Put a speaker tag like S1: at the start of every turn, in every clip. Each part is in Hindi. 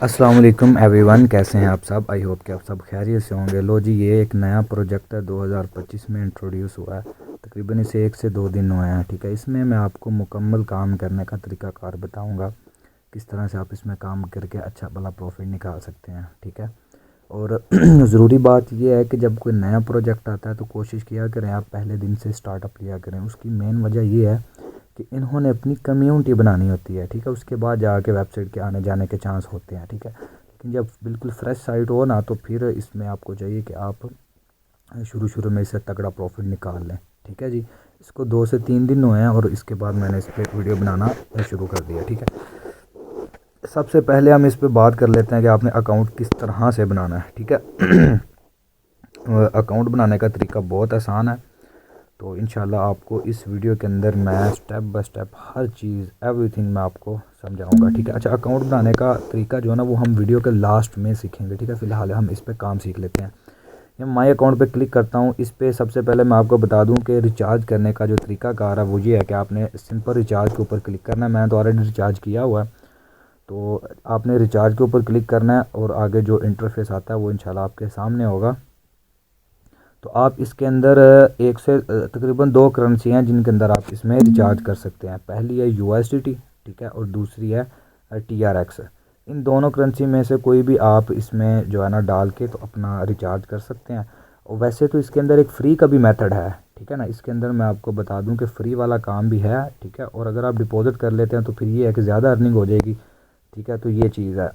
S1: अस्सलाम वालेकुम एवरीवन, कैसे हैं आप सब। आई होप कि आप सब खैरियत से होंगे। लो जी, ये एक नया प्रोजेक्ट है 2025 में इंट्रोड्यूस हुआ है। तकरीबन इसे 1 से 2 दिन हुए हैं। ठीक है, इसमें मैं आपको मुकम्मल काम करने का तरीक़ाकार बताऊंगा, किस तरह से आप इसमें काम करके अच्छा भला प्रॉफिट निकाल सकते हैं। ठीक है, और ज़रूरी बात यह है कि जब कोई नया प्रोजेक्ट आता है तो कोशिश किया करें आप पहले दिन से स्टार्टअप लिया करें। उसकी मेन वजह यह है कि इन्होंने अपनी कम्युनिटी बनानी होती है। ठीक है, उसके बाद जाके वेबसाइट के आने जाने के चांस होते हैं। ठीक है, लेकिन जब बिल्कुल फ्रेश साइट हो ना, तो फिर इसमें आपको चाहिए कि आप शुरू शुरू में इससे तगड़ा प्रॉफिट निकाल लें। ठीक है जी, इसको 2 से 3 दिन हुए हैं और इसके बाद मैंने इस पर वीडियो बनाना शुरू कर दिया। ठीक है, सबसे पहले हम इस पर बात कर लेते हैं कि आपने अकाउंट किस तरह से बनाना है। ठीक है, अकाउंट बनाने का तरीका बहुत आसान है। तो इंशाल्लाह आपको इस वीडियो के अंदर मैं step by step her cheese everything मैं आपको समझाऊंगा। ठीक है, अच्छा, अकाउंट बनाने का तरीका जो है ना, वो हम वीडियो के लास्ट में सीखेंगे। ठीक है, फ़िलहाल हम इस पे काम सीख लेते हैं। ये माई अकाउंट पे क्लिक करता हूँ। इस पर सबसे पहले मैं आपको बता दूँ कि रिचार्ज करने का जो तरीकाकार है वो ये है कि आपने सिंपल रिचार्ज के ऊपर क्लिक करना है। मैंने तो ऑलरेडी रिचार्ज किया हुआ है, तो आपने रिचार्ज के ऊपर क्लिक करना है और आगे जो इंटरफेस आता है वो इंशाल्लाह आपके सामने होगा। तो आप इसके अंदर एक से तकरीबन 2 करेंसी हैं जिनके अंदर आप इसमें रिचार्ज कर सकते हैं। पहली है USDT, ठीक है, और दूसरी है TRX। इन दोनों करेंसी में से कोई भी आप इसमें जो है ना डाल के तो अपना रिचार्ज कर सकते हैं। और वैसे तो इसके अंदर एक फ़्री का भी मेथड है। ठीक है ना, इसके अंदर मैं आपको बता दूं कि फ़्री वाला काम भी है। ठीक है, और अगर आप डिपॉज़िट कर लेते हैं तो फिर ये है कि ज़्यादा अर्निंग हो जाएगी। ठीक है, तो ये चीज़ है।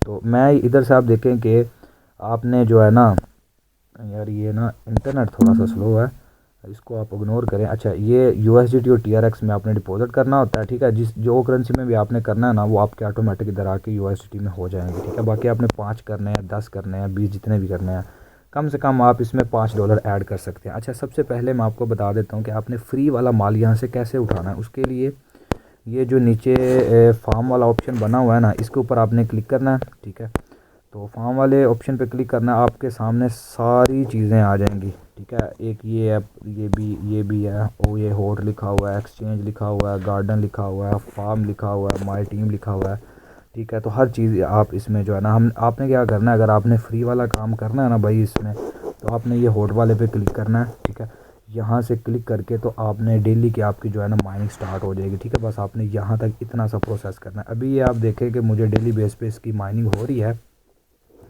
S1: तो मैं इधर से आप देखें कि आपने जो है ना, यार ये ना इंटरनेट थोड़ा सा स्लो है, इसको आप इग्नोर करें। अच्छा, ये USDT और TRX में आपने डिपॉजिट करना होता है। ठीक है, जिस जो करेंसी में भी आपने करना है ना, वो आपके ऑटोमेटिक इधर आके USDT में हो जाएंगे। ठीक है, बाकी आपने 5 करने हैं, 10 करने हैं, 20, जितने भी करने हैं। कम से कम आप इसमें $5 ऐड कर सकते हैं। अच्छा, सबसे पहले मैं आपको बता देता हूँ कि आपने फ्री वाला माल यहाँ से कैसे उठाना है। उसके लिए ये जो नीचे फार्म वाला ऑप्शन बना हुआ है ना, इसके ऊपर आपने क्लिक करना है। ठीक है, तो फार्म वाले ऑप्शन पे क्लिक करना है, आपके सामने सारी चीज़ें आ जाएंगी। ठीक है, एक ये ऐप, ये भी है, और ये होट लिखा हुआ है, एक्सचेंज लिखा हुआ है, गार्डन लिखा हुआ है, फार्म लिखा हुआ है, माई टीम लिखा हुआ है। ठीक है, तो हर चीज़ आप इसमें जो है ना, हम आपने क्या करना है, अगर आपने फ्री वाला काम करना है ना भाई इसमें, तो आपने ये होट वाले पे क्लिक करना है। ठीक है, यहाँ से क्लिक करके तो आपने डेली की आपकी जो है ना माइनिंग स्टार्ट हो जाएगी। ठीक है, बस आपने यहाँ तक इतना सा प्रोसेस करना है। अभी ये आप देखें कि मुझे डेली बेस पे इसकी माइनिंग हो रही है।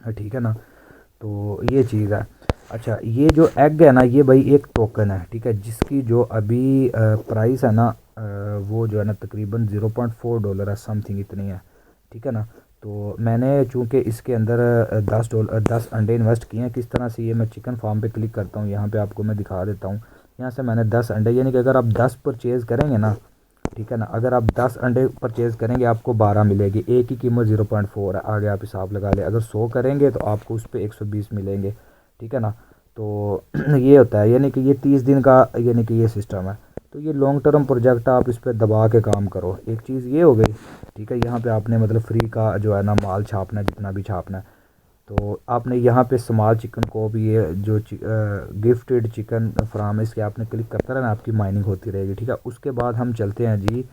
S1: ठीक है ना, तो ये चीज़ है। अच्छा, ये जो एग है ना, ये भाई एक टोकन है। ठीक है, जिसकी जो अभी प्राइस है ना, वो जो है ना तकरीबन $0.4 है, समथिंग इतनी है। ठीक है ना, तो मैंने चूँकि इसके अंदर $10 अंडे इन्वेस्ट किए हैं। किस तरह से, ये मैं चिकन फार्म पे क्लिक करता हूँ, यहाँ पे आपको मैं दिखा देता हूँ। यहाँ से मैंने 10 अंडे, यानी कि अगर आप 10 परचेज़ करेंगे ना, ठीक है ना, अगर आप 10 अंडे परचेज़ करेंगे आपको 12 मिलेगी। एक की कीमत 0.4 है, आगे आप हिसाब लगा लें। अगर 100 करेंगे तो आपको उस पर 120 मिलेंगे। ठीक है ना, तो ये होता है, यानी कि ये 30 दिन का, यानी कि ये सिस्टम है। तो ये लॉन्ग टर्म प्रोजेक्ट है, आप इस पर दबा के काम करो। एक चीज़ ये हो गई। ठीक है, यहाँ पे आपने मतलब फ्री का जो है ना माल छापना है, जितना भी छापना है। तो आपने यहाँ पे स्मॉल चिकन को भी, ये जो गिफ्टेड चिकन फ्राम, इसके आपने क्लिक करता रहना, आपकी माइनिंग होती रहेगी। ठीक है, उसके बाद हम चलते हैं जी,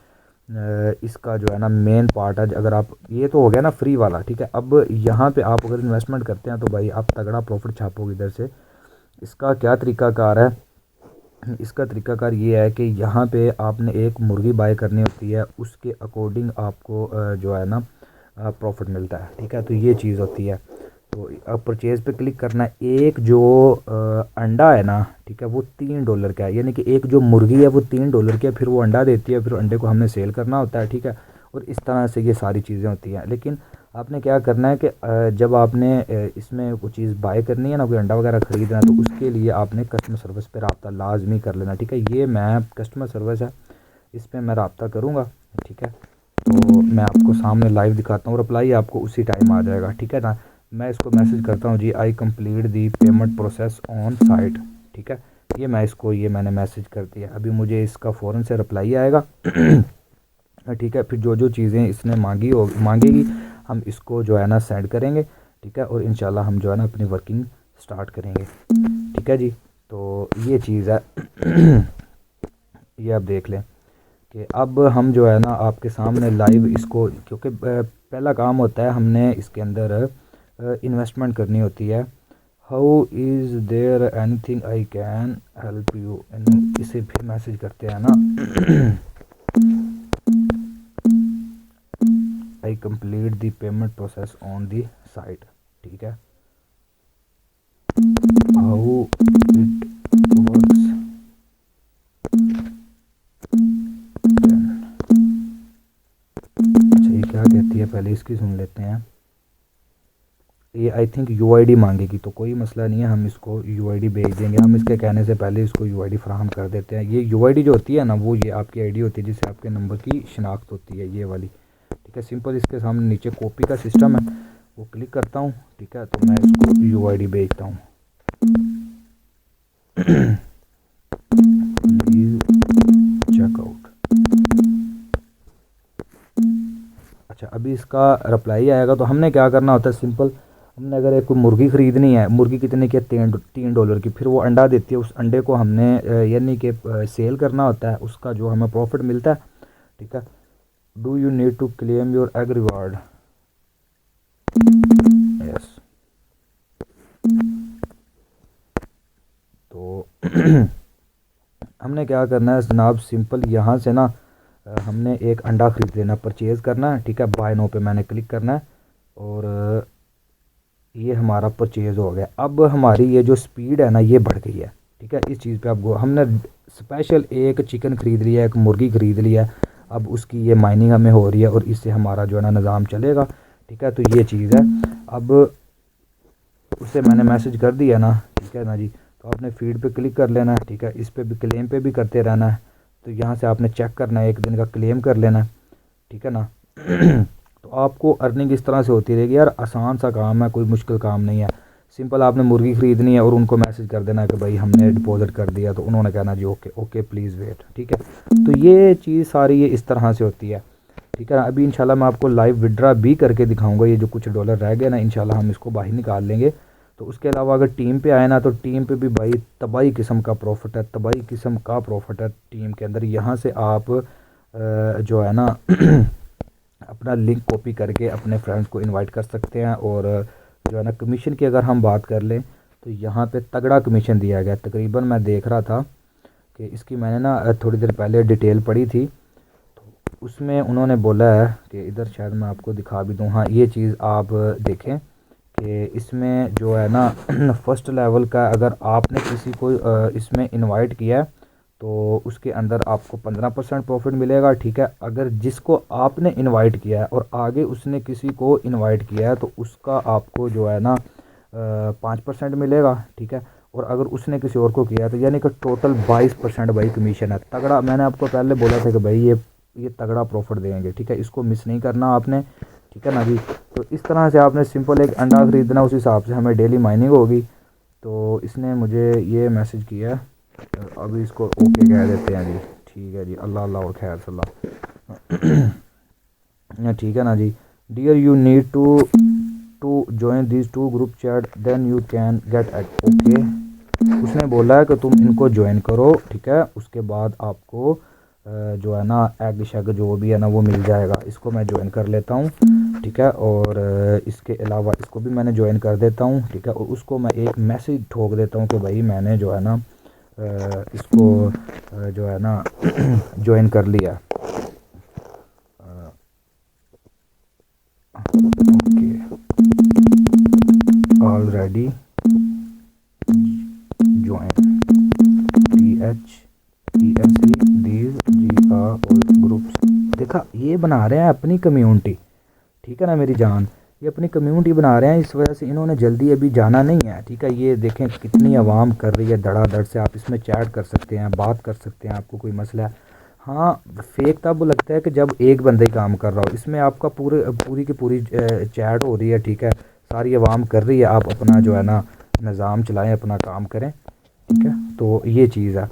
S1: इसका जो है ना मेन पार्ट है। अगर आप, ये तो हो गया ना फ्री वाला। ठीक है, अब यहाँ पे आप अगर इन्वेस्टमेंट करते हैं तो भाई आप तगड़ा प्रॉफिट छापोगे इधर से। इसका क्या तरीकाकार है, इसका तरीकाकार ये है कि यहाँ पे आपने एक मुर्गी बाय करनी होती है, उसके अकॉर्डिंग आपको जो है ना प्रॉफिट मिलता है। ठीक है, तो ये चीज़ होती है। तो अब परचेज़ पे क्लिक करना है। एक जो अंडा है ना, ठीक है, वो $3 का है, यानी कि एक जो मुर्गी है वो $3 की है, फिर वो अंडा देती है, फिर अंडे को हमने सेल करना होता है। ठीक है, और इस तरह से ये सारी चीज़ें होती हैं। लेकिन आपने क्या करना है कि जब आपने इसमें कोई चीज़ बाय करनी है ना, कोई अंडा वगैरह ख़रीदना है, तो उसके लिए आपने कस्टमर सर्विस पे रब्ता लाजमी कर लेना। ठीक है, ये मैं कस्टमर सर्विस है, इस पर मैं रब्ता करूँगा। ठीक है, तो मैं आपको सामने लाइव दिखाता हूँ, रिप्लाई आपको उसी टाइम आ जाएगा। ठीक है ना, मैं इसको मैसेज करता हूँ जी, I complete the payment process on site. ठीक है, ये मैं इसको, ये मैंने मैसेज कर दिया। अभी मुझे इसका फ़ौरन से रिप्लाई आएगा। ठीक है, फिर जो जो चीज़ें इसने मांगेगी, हम इसको जो है ना सेंड करेंगे। ठीक है, और इंशाल्लाह हम जो है ना अपनी वर्किंग स्टार्ट करेंगे। ठीक है जी, तो ये चीज़ है। ये आप देख लें कि अब हम जो है ना आपके सामने लाइव इसको, क्योंकि पहला काम होता है हमने इसके अंदर इन्वेस्टमेंट करनी होती है। How is there anything I can help you, इसे फिर मैसेज करते हैं ना। I complete the payment process on the site, ठीक है। हाउ इट वर्क्स, अच्छा ये क्या कहती है पहले इसकी सुन लेते हैं। ये आई थिंक यूआईडी मांगेगी, तो कोई मसला नहीं है, हम इसको यूआईडी भेज देंगे। हम इसके कहने से पहले इसको यूआईडी फराहम कर देते हैं। ये यूआईडी जो होती है ना, वो ये आपकी आईडी होती है जिससे आपके नंबर की शिनाख्त होती है, ये वाली, ठीक है। सिंपल इसके सामने नीचे कॉपी का सिस्टम है, वो क्लिक करता हूँ, ठीक है। तो मैं इसको यूआईडी भेजता हूँ। Please check out. अच्छा अभी इसका रिप्लाई आएगा। तो हमने क्या करना होता है, सिंपल हमने अगर एक मुर्गी ख़रीदनी है, मुर्गी कितने की, $3 की, फिर वो अंडा देती है, उस अंडे को हमने यानी कि सेल करना होता है, उसका जो हमें प्रॉफिट मिलता है, ठीक है। Do you need to claim your egg reward, yes. तो हमने क्या करना है जनाब, सिंपल यहाँ से ना हमने एक अंडा ख़रीद लेना, परचेज़ करना है, ठीक है। बाय नो पे मैंने क्लिक करना है और ये हमारा परचेज़ हो गया। अब हमारी ये जो स्पीड है ना, ये बढ़ गई है, ठीक है। इस चीज़ पे आपको हमने स्पेशल एक चिकन ख़रीद लिया, एक मुर्गी ख़रीद लिया है, अब उसकी ये माइनिंग हमें हो रही है और इससे हमारा जो है ना निज़ाम चलेगा, ठीक है। तो ये चीज़ है। अब उससे मैंने मैसेज कर दिया ना, ठीक है ना जी। तो आपने फीड पे क्लिक कर लेना है, ठीक है। इस पे भी क्लेम पे भी करते रहना है। तो यहाँ से आपने चेक करना है, एक दिन का क्लेम कर लेना है, ठीक है ना। तो आपको अर्निंग इस तरह से होती रहेगी यार, आसान सा काम है, कोई मुश्किल काम नहीं है। सिंपल आपने मुर्गी ख़रीदनी है और उनको मैसेज कर देना है कि भाई हमने डिपॉजिट कर दिया, तो उन्होंने कहना जी ओके ओके प्लीज़ वेट, ठीक है। तो ये चीज़ सारी ये इस तरह से होती है, ठीक है। अभी इंशाल्लाह मैं आपको लाइव विड्रा भी करके दिखाऊंगा। ये जो कुछ डॉलर रह गए ना, इंशाल्लाह हम इसको बाहर निकाल लेंगे। तो उसके अलावा अगर टीम पे आए ना, तो टीम पे भी भाई तबाही किस्म का प्रॉफिट है, तबाही किस्म का प्रॉफिट है टीम के अंदर। यहाँ से आप जो है ना अपना लिंक कॉपी करके अपने फ्रेंड्स को इनवाइट कर सकते हैं। और जो है ना कमीशन की अगर हम बात कर लें, तो यहाँ पे तगड़ा कमीशन दिया गया। तकरीबन मैं देख रहा था कि इसकी मैंने ना थोड़ी देर पहले डिटेल पढ़ी थी, तो उसमें उन्होंने बोला है कि इधर शायद मैं आपको दिखा भी दूँ, हाँ ये चीज़ आप देखें कि इसमें जो है ना फर्स्ट लेवल का अगर आपने किसी को इसमें इनवाइट किया है, तो उसके अंदर आपको 15% प्रॉफिट मिलेगा, ठीक है। अगर जिसको आपने इनवाइट किया है और आगे उसने किसी को इनवाइट किया है, तो उसका आपको जो है ना 5% मिलेगा, ठीक है। और अगर उसने किसी और को किया है, तो यानी कि टोटल 22% भाई कमीशन है। तगड़ा, मैंने आपको पहले बोला था कि भाई ये तगड़ा प्रॉफिट देंगे, ठीक है। इसको मिस नहीं करना आपने, ठीक है ना जी। तो इस तरह से आपने सिंपल एक अंडा ख़रीदना, उस हिसाब से हमें डेली माइनिंग होगी। तो इसने मुझे ये मैसेज किया है, अभी इसको ओके कह देते हैं जी, ठीक है जी। अल्लाह अल्लाह और खैर सल्ला, ठीक है ना जी। Dear you need to join this to group chat then you can get at, okay. उसने बोला है कि तुम इनको ज्वाइन करो, ठीक है। उसके बाद आपको जो है ना एग शग जो भी है ना वो मिल जाएगा। इसको मैं ज्वाइन कर लेता हूँ, ठीक है। और इसके अलावा इसको भी मैंने ज्वाइन कर देता हूँ, ठीक है। और उसको मैं एक मैसेज ठोक देता हूँ कि भाई मैंने जो है ना इसको जो है ना ज्वाइन कर लिया, ओके ऑलरेडी ज्वाइन ग्रुप्स। देखा, ये बना रहे हैं अपनी कम्युनिटी, ठीक है ना मेरी जान, ये अपनी कम्युनिटी बना रहे हैं। इस वजह से इन्होंने जल्दी अभी जाना नहीं है, ठीक है। ये देखें कितनी आवाम कर रही है धड़ाधड़ से। आप इसमें चैट कर सकते हैं, बात कर सकते हैं, आपको कोई मसला है। हाँ फेक तब लगता है कि जब एक बंदा ही काम कर रहा हो। इसमें आपका पूरी की पूरी चैट हो रही है, ठीक है। सारी आवाम कर रही है, आप अपना जो है ना निज़ाम चलाएँ, अपना काम करें, ठीक है। तो ये चीज़ है।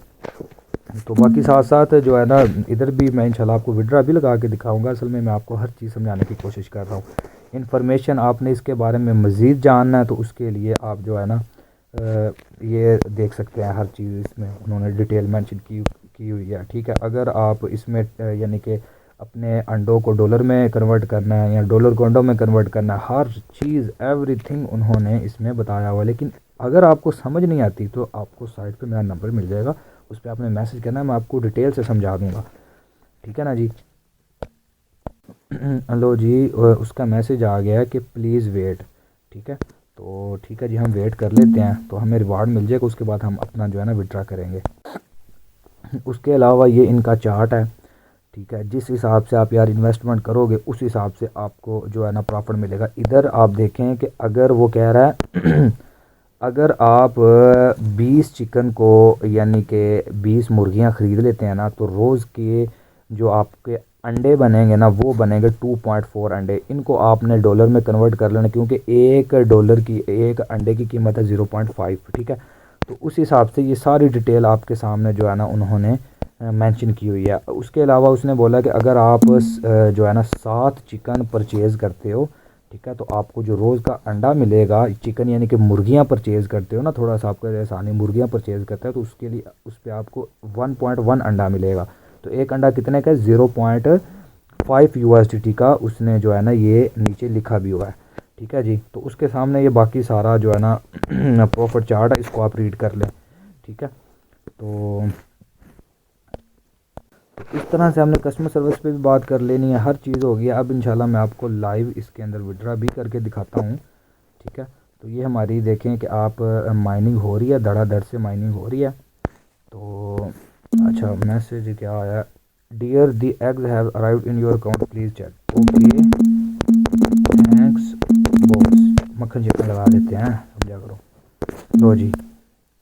S1: तो बाकी साथ साथ जो है ना इधर भी मैं इंशाल्लाह आपको विड्रा भी लगा के दिखाऊंगा। असल में मैं आपको हर चीज़ समझाने की कोशिश कर रहा हूँ। इन्फॉर्मेशन आपने इसके बारे में मज़ीद जानना है, तो उसके लिए आप जो है ना ये देख सकते हैं। हर चीज़ इसमें उन्होंने डिटेल मेंशन की हुई है, ठीक है। अगर आप इसमें यानी कि अपने अंडों को डॉलर में कन्वर्ट करना है या डॉलर को अंडों में कन्वर्ट करना है, हर चीज़ एवरीथिंग उन्होंने इसमें बताया हुआ है। लेकिन अगर आपको समझ नहीं आती तो आपको साइट पे मेरा नंबर मिल जाएगा, उस पर आपने मैसेज करना है, मैं आपको डिटेल से समझा दूँगा, ठीक है ना जी। हेलो जी, उसका मैसेज आ गया है कि प्लीज़ वेट, ठीक है। तो ठीक है जी, हम वेट कर लेते हैं, तो हमें रिवार्ड मिल जाएगा, उसके बाद हम अपना जो है ना विड्रा करेंगे। उसके अलावा ये इनका चार्ट है, ठीक है। जिस हिसाब से आप यार इन्वेस्टमेंट करोगे उस हिसाब से आपको जो है ना प्रॉफिट मिलेगा। इधर आप देखें कि अगर वो कह रहा है अगर आप 20 चिकन को यानी कि 20 मुर्गियां ख़रीद लेते हैं ना, तो रोज़ के जो आपके अंडे बनेंगे ना वो बनेंगे 2.4 अंडे। इनको आपने डॉलर में कन्वर्ट कर लेना, क्योंकि $1 की एक अंडे की कीमत है 0.5, ठीक है। तो उस हिसाब से ये सारी डिटेल आपके सामने जो है ना उन्होंने मेंशन की हुई है। उसके अलावा उसने बोला कि अगर आप जो है ना 7 चिकन परचेज़ करते हो, ठीक है, तो आपको जो रोज़ का अंडा मिलेगा, चिकन यानी कि मुर्गियां परचेज़ करते हो ना, थोड़ा सा आपका आसानी, मुर्गियां परचेज़ करते हो तो उसके लिए उस पर आपको 1.1 अंडा मिलेगा। तो एक अंडा कितने का है? 0.5 USDT का उसने जो है ना ये नीचे लिखा भी हुआ है, ठीक है जी। तो उसके सामने ये बाकी सारा जो है ना प्रॉफिट चार्ट है, इसको आप रीड कर लें, ठीक है। तो इस तरह से हमने कस्टमर सर्विस पे भी बात कर लेनी है, हर चीज़ हो गई है। अब इंशाल्लाह मैं आपको लाइव इसके अंदर विड्रा भी करके दिखाता हूँ, ठीक है। तो ये हमारी देखें कि आप माइनिंग हो रही है, धड़ाधड़ से माइनिंग हो रही है। तो अच्छा, मैसेज क्या आया? Dear the eggs have arrived in your account, please check. Okay, thanks boss. मक्खन चिकन लगा देते हैं, समझा करो। लो जी,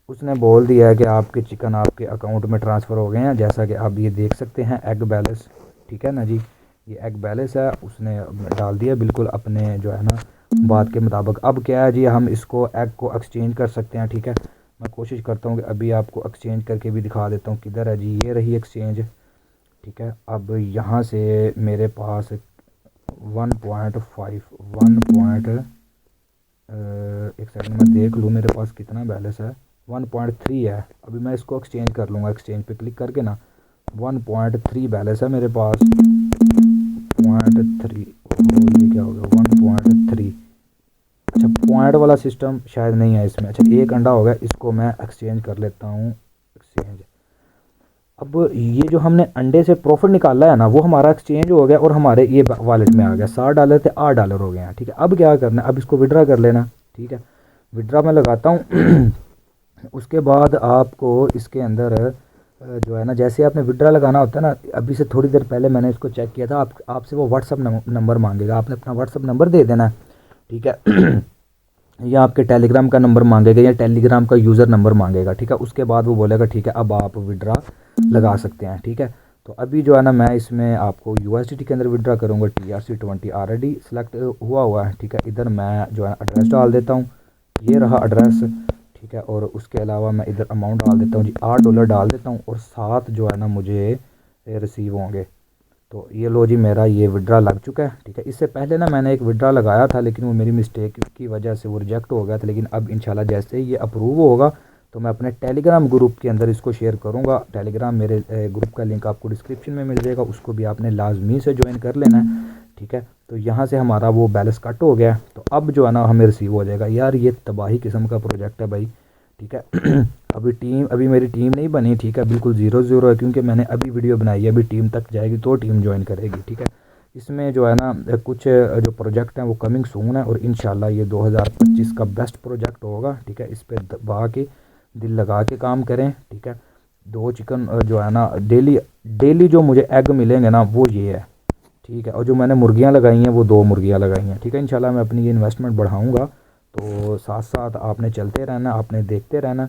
S1: उसने बोल दिया है कि आपके चिकन आपके अकाउंट में ट्रांसफ़र हो गए हैं, जैसा कि आप ये देख सकते हैं एग बैलेंस, ठीक है ना जी। ये एग बैलेंस है, उसने डाल दिया बिल्कुल अपने जो है ना बात के मुताबिक। अब क्या है जी, हम इसको एग को एक्सचेंज कर सकते हैं, ठीक है। मैं कोशिश करता हूँ कि अभी आपको एक्सचेंज करके भी दिखा देता हूँ। किधर है जी? ये रही एक्सचेंज, ठीक है। अब यहाँ से मेरे पास 1.5 एक सेकंड में देख लूँ मेरे पास कितना बैलेंस है। 1.3 है। अभी मैं इसको एक्सचेंज कर लूँगा, एक्सचेंज पे क्लिक करके ना। 1.3 बैलेंस है मेरे पास। 0.3, ये क्या हो गया? 1.3। अच्छा, पॉइंट वाला सिस्टम शायद नहीं है इसमें। अच्छा, एक अंडा हो गया, इसको मैं एक्सचेंज कर लेता हूँ, एक्सचेंज। अब ये जो हमने अंडे से प्रॉफिट निकाला है ना, वो हमारा एक्सचेंज हो गया और हमारे ये वॉलेट में आ गया। $60 थे, $8 हो गए हैं, ठीक है। अब क्या करना है? अब इसको विड्रा कर लेना, ठीक है। विड्रा मैं लगाता हूँ उसके बाद आपको इसके अंदर जो है ना, जैसे आपने विड्रा लगाना होता है ना, अभी से थोड़ी देर पहले मैंने इसको चेक किया था, आपसे वो व्हाट्सअप नंबर मांगेगा, आपने अपना व्हाट्सअप नंबर दे देना, ठीक है। या आपके टेलीग्राम का नंबर मांगेगा या टेलीग्राम का यूज़र नंबर मांगेगा, ठीक है। उसके बाद वो बोलेगा ठीक है अब आप विड्रा लगा सकते हैं, ठीक है। तो अभी जो है ना मैं इसमें आपको USDT के अंदर विड्रा करूँगा। TRC20 ऑलरेडी सेलेक्ट हुआ है, ठीक है। इधर मैं जो है एड्रेस डाल देता हूँ, ये रहा एड्रेस, ठीक है। और उसके अलावा मैं इधर अमाउंट डाल देता हूँ जी, $8 डाल देता हूँ और 7 जो है ना मुझे रिसीव होंगे। तो ये लो जी, मेरा ये विड्रा लग चुका है, ठीक है। इससे पहले ना मैंने एक विड्रा लगाया था, लेकिन वो मेरी मिस्टेक की वजह से वो रिजेक्ट हो गया था। लेकिन अब इंशाल्लाह जैसे ही ये अप्रूव होगा तो मैं अपने टेलीग्राम ग्रुप के अंदर इसको शेयर करूँगा। टेलीग्राम मेरे ग्रुप का लिंक आपको डिस्क्रिप्शन में मिल जाएगा, उसको भी आपने लाजमी से ज्वाइन कर लेना है, ठीक है। तो यहाँ से हमारा वो बैलेंस कट हो गया, तो अब जो है ना हमें रिसीव हो जाएगा। यार ये तबाही किस्म का प्रोजेक्ट है भाई, ठीक है। अभी मेरी टीम नहीं बनी, ठीक है, बिल्कुल 0-0 है, क्योंकि मैंने अभी वीडियो बनाई है। अभी टीम तक जाएगी तो टीम ज्वाइन करेगी, ठीक है। इसमें जो है ना कुछ जो प्रोजेक्ट हैं वो कमिंग सून है और इंशाल्लाह ये 2025 का बेस्ट प्रोजेक्ट होगा, ठीक है। इस पर दबा के दिल लगा के काम करें, ठीक है। 2 चिकन जो है ना डेली जो मुझे एग मिलेंगे ना वो ये है, ठीक है। और जो मैंने मुर्गियाँ लगाई हैं वो 2 मुर्गियाँ लगाई हैं, ठीक है। इंशाल्लाह मैं अपनी ये इन्वेस्टमेंट बढ़ाऊँगा, तो साथ साथ आपने चलते रहना, आपने देखते रहना,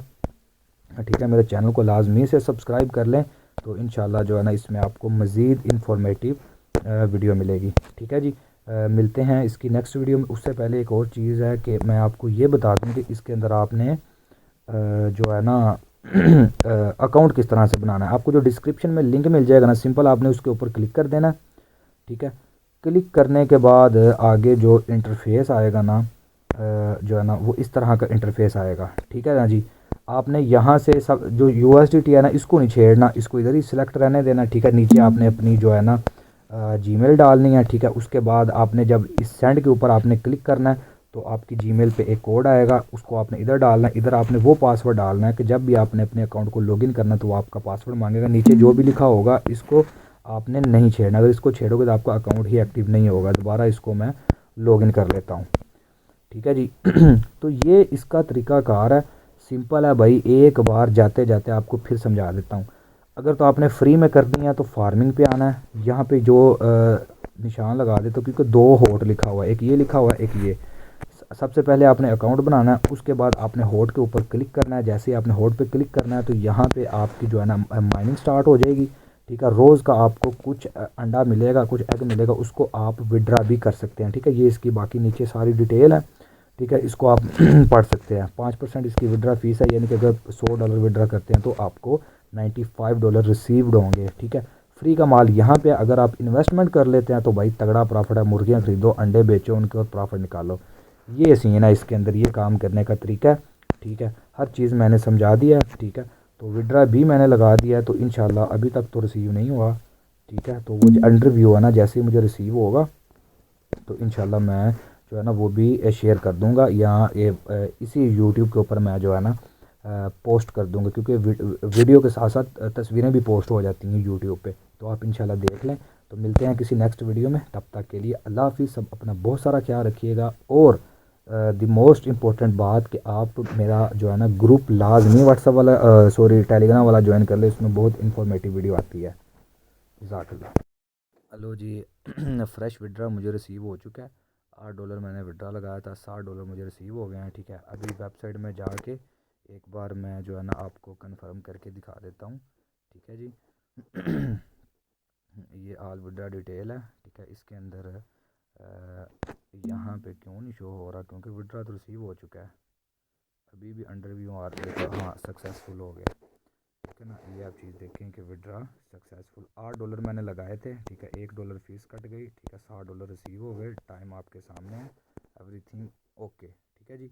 S1: ठीक है। मेरे चैनल को लाजमी से सब्सक्राइब कर लें, तो इंशाल्लाह जो है ना इसमें आपको मज़ीद इंफॉर्मेटिव वीडियो मिलेगी, ठीक है जी। मिलते हैं इसकी नेक्स्ट वीडियो में। उससे पहले एक और चीज़ है कि मैं आपको ये बता दूं कि इसके अंदर आपने जो है ना अकाउंट किस तरह से बनाना है। आपको जो डिस्क्रिप्शन में लिंक मिल जाएगा ना, सिंपल आपने उसके ऊपर क्लिक कर देना, ठीक है। क्लिक करने के बाद आगे जो इंटरफेस आएगा ना जो है ना वो इस तरह का इंटरफेस आएगा, ठीक है ना जी। आपने यहाँ से सब जो USDT है ना इसको नहीं छेड़ना, इसको इधर ही सिलेक्ट रहने देना, ठीक है। नीचे आपने अपनी जो है ना जीमेल डालनी है, ठीक है। उसके बाद आपने जब इस सेंड के ऊपर आपने क्लिक करना है तो आपकी जीमेल पे एक कोड आएगा, उसको आपने इधर डालना है। इधर आपने वो पासवर्ड डालना है कि जब भी आपने अपने अकाउंट को लॉगिन करना है तो वो आपका पासवर्ड मांगेगा। नीचे जो भी लिखा होगा इसको आपने नहीं छेड़ना, अगर इसको छेड़ोगे तो आपका अकाउंट ही एक्टिव नहीं होगा। दोबारा इसको मैं लॉगिन कर लेता हूँ, ठीक है जी। तो ये इसका तरीक़ाकार है, सिंपल है भाई। एक बार जाते जाते आपको फिर समझा देता हूँ। अगर तो आपने फ्री में करनी है तो फार्मिंग पे आना है। यहाँ पे जो निशान लगा दे, तो क्योंकि दो होट लिखा हुआ है, एक ये लिखा हुआ है एक ये। सबसे पहले आपने अकाउंट बनाना है, उसके बाद आपने होट के ऊपर क्लिक करना है। जैसे ही आपने होट पे क्लिक करना है तो यहाँ पे आपकी जो है ना माइनिंग स्टार्ट हो जाएगी, ठीक है। रोज़ का आपको कुछ अंडा मिलेगा, कुछ एग मिलेगा, उसको आप विड्रा भी कर सकते हैं, ठीक है। ये इसकी बाकी नीचे सारी डिटेल है, ठीक है। इसको आप पढ़ सकते हैं। 5% इसकी विड्रा फीस है, यानी कि अगर $100 विड्रा करते हैं तो आपको $95 रिसीव्ड होंगे, ठीक है। फ्री का माल यहाँ पे। अगर आप इन्वेस्टमेंट कर लेते हैं तो भाई तगड़ा प्रॉफिट है। मुर्गियाँ खरीदो, अंडे बेचो, उनके बाद प्रॉफिट निकालो। ये सीन है इसके अंदर, ये काम करने का तरीका है, ठीक है। हर चीज़ मैंने समझा दिया है, ठीक है। तो विड्रा भी मैंने लगा दिया है, तो इंशाल्लाह अभी तक तो रिसीव नहीं हुआ, ठीक है। तो वो जो इंटरव्यू है ना, जैसे ही मुझे रिसीव होगा तो इंशाल्लाह मैं जो है ना वो भी शेयर कर दूंगा, यहाँ ये इसी यूट्यूब के ऊपर मैं जो है ना पोस्ट कर दूंगा, क्योंकि वीडियो के साथ साथ तस्वीरें भी पोस्ट हो जाती हैं यूट्यूब पे। तो आप इंशाल्लाह देख लें। तो मिलते हैं किसी नेक्स्ट वीडियो में, तब तक के लिए अल्लाह हाफिज़। सब अपना बहुत सारा ख्याल रखिएगा। और द मोस्ट इम्पोर्टेंट बात कि आप मेरा जो है ना ग्रुप लाजमी व्हाट्सअप वाला सॉरी टेलीग्राम वाला ज्वाइन कर ले, उसमें बहुत इंफॉर्मेटिव वीडियो आती है। जज़ाकल्लाह। हेलो जी। फ्रेश विड्रा मुझे रिसीव हो चुका है। $8 मैंने विड्रा लगाया था, $60 मुझे रिसीव हो गए हैं, ठीक है। अभी वेबसाइट में जाके एक बार मैं जो है ना आपको कंफर्म करके दिखा देता हूँ, ठीक है जी। ये ऑल विड्रा डिटेल है, ठीक है। इसके अंदर यहाँ पे क्यों नहीं शो हो रहा, क्योंकि विड्रा तो रिसीव हो चुका है। अभी भी अंडरव्यू आ रही है, तो हाँ सक्सेसफुल हो गया, ठीक है ना। ये आप चीज़ देखें कि विड्रा सक्सेसफुल। $8 मैंने लगाए थे, ठीक है। $1 फीस कट गई, ठीक है। $60 रिसीव हो गए, टाइम आपके सामने है, एवरीथिंग ओके, ठीक है जी।